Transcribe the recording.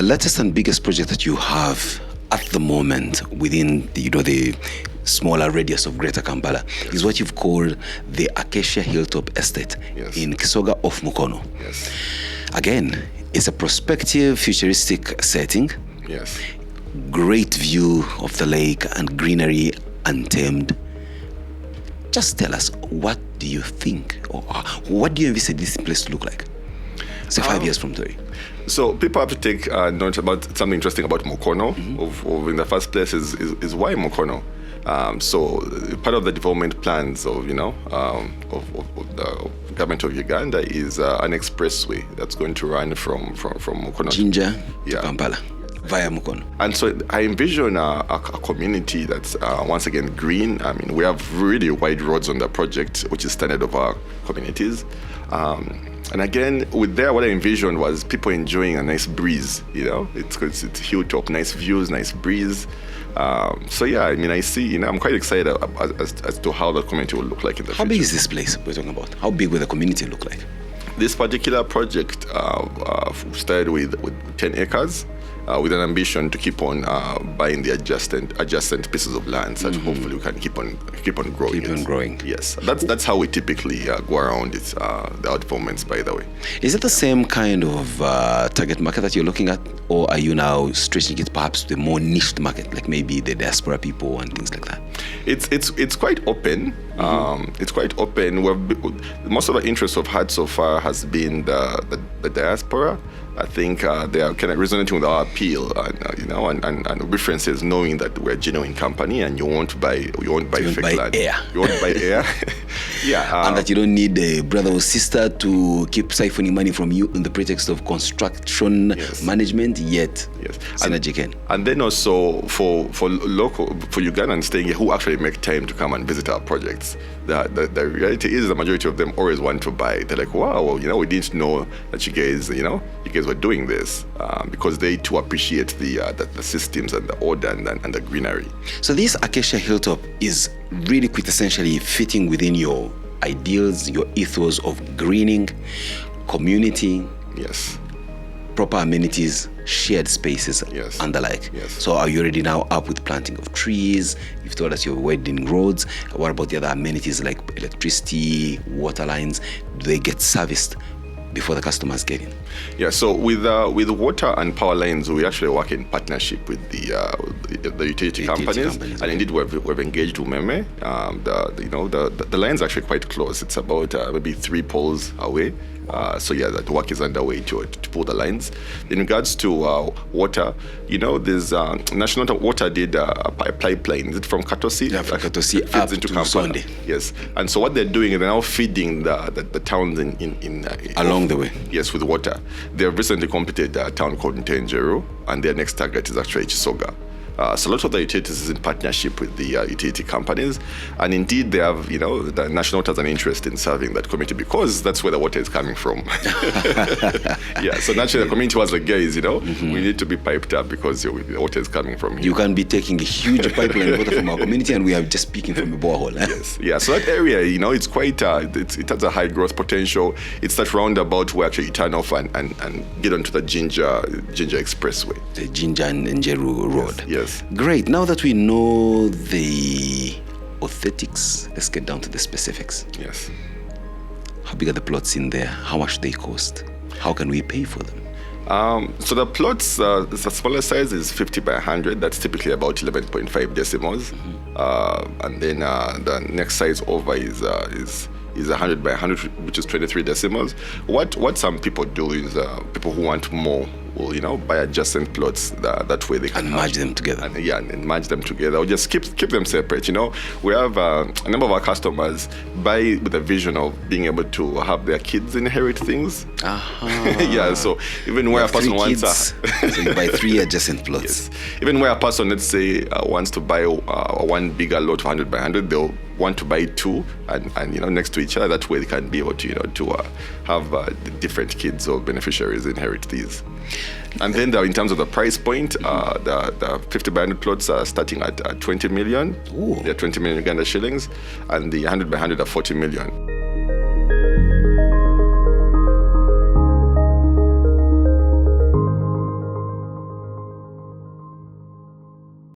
The latest and biggest project that you have at the moment within the smaller radius of Greater Kampala is what you've called the Acacia Hilltop Estate in Kisoga off Mukono. Yes. Again, it's a prospective, futuristic setting. Yes. Great view of the lake and greenery untamed. Just tell us, what do you think, or what do you envisage this place to look like? Say 5 years from today. So people have to take note about something interesting about Mukono. Of in the first place is why Mukono. So part of the development plans of of the government of Uganda is an expressway that's going to run from Mukono Jinja to Kampala via Mukono. And so I envision a community that's once again green. I mean, we have really wide roads on the project, which is standard of our communities. And again, with there, what I envisioned was people enjoying a nice breeze. It's hilltop, nice views, nice breeze. So yeah, I mean, I see. I'm quite excited as to how the community will look like in the future. How big is this place we're talking about? How big will the community look like? This particular project started with 10 acres. With an ambition to keep on buying the adjacent pieces of land, so that hopefully we can keep on growing. Keep on growing. Yes, that's how we typically go around it. The developments, by the way. Is it the same kind of target market that you're looking at, or are you now stretching it perhaps to a more niched market, like maybe the diaspora people and things like that? It's quite open. It's quite open. Most of the interest we've had so far has been the diaspora. I think they are kind of resonating with our appeal, and references, knowing that we're a genuine company and you won't buy fake land. You won't buy air. Yeah, and that you don't need a brother or sister to keep siphoning money from you in the pretext of construction management. Yet, synergy can. And then also for Ugandans staying here who actually make time to come and visit our projects. The reality is the majority of them always want to buy. They're like, wow, we didn't know that you guys were doing this, because they too appreciate the systems and the order and the greenery. So this Acacia Hilltop is really quintessentially fitting within your ideals, your ethos of greening, community, proper amenities, shared spaces, and the like. So are you already now up with planting of trees? You've told us you're widening roads. What about the other amenities like electricity, water lines? Do they get serviced before the customers get in? Yeah, so with water and power lines, we actually work in partnership with the utility companies. And indeed, we've engaged Umeme. The line's actually quite close. It's about maybe 3 poles away. So yeah, that work is underway to pull the lines. In regards to water, there's National Water did a pipeline. Is it from Katosi? Yeah, from Katosi up into Kampala. Yes, and so what they're doing is they're now feeding the towns in along the way. Yes, with water. They've recently completed a town called Ntenjeru, and their next target is actually Kisoga. So a lot of the utilities is in partnership with the utility companies, and indeed they have, the National Water has an interest in serving that community because that's where the water is coming from. So naturally the community was like, guys, we need to be piped up because the water is coming from here. You can be taking a huge pipeline water from our community, and we are just speaking from a borehole. So that area, it's quite, it has a high growth potential. It's that roundabout where actually you turn off and get onto the Jinja Expressway. The Jinja and Njeru Road. Yes. Great. Now that we know the authentics, let's get down to the specifics. Yes. How big are the plots in there? How much they cost? How can we pay for them? So the plots, the smaller size is 50 by 100. That's typically about 11.5 decimals. And then the next size over is 100 by 100, which is 23 decimals. What some people do is people who want more will, buy adjacent plots. That way they can merge them together. And merge them together, or just keep them separate. We have a number of our customers buy with a vision of being able to have their kids inherit things. So even where a person wants so you buy 3 adjacent plots. Even where a person, let's say, wants to buy one bigger lot of 100 by 100, they'll want to buy 2 and next to each other. That way they can be able to have the different kids or beneficiaries inherit these. And then in terms of the price point, the 50 by 100 plots are starting at 20 million. They're 20 million Uganda shillings, and the 100 by 100 are 40 million.